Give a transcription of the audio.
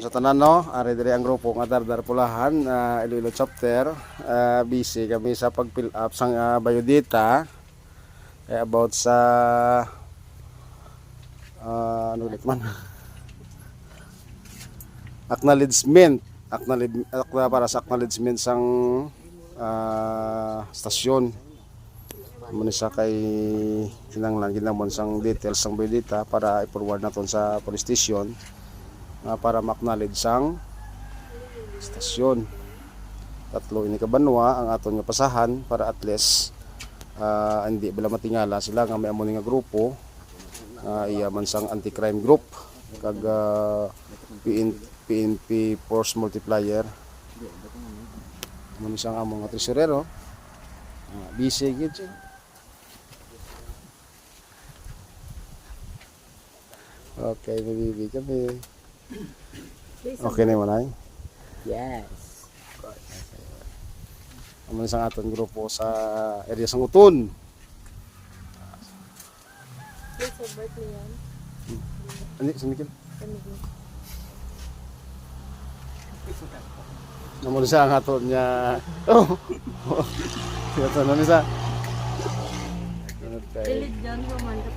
Sa tanan no, ari diri ang grupo nga Dardar Pulahan, Iloilo chapter. Busy kami sa pag-fill up sang biodata about sa ano ulit man. Para sa acknowledgement sang stasyon. Muna sa kay kinanglan ginamon sang details sang biodata para i-forward naton sa police station. Para ma-acknowledge sang stasyon. Tatlo ini kabanwa ang aton nga pasahan para at least hindi bala matingala sila nga may amo nga grupo iya man sang anti-crime group kag PNP force multiplier. Muna sang amo nga tresurero. Busy gid siya. Okay, baby kami. Okay na mo na? Yes. Aman sang aton grupo sa area sang Uton. Please support me yan. Ani sumikil. Namun sa ang aton niya. Oh. Ito na ni sa. Delete dyan ko man ito.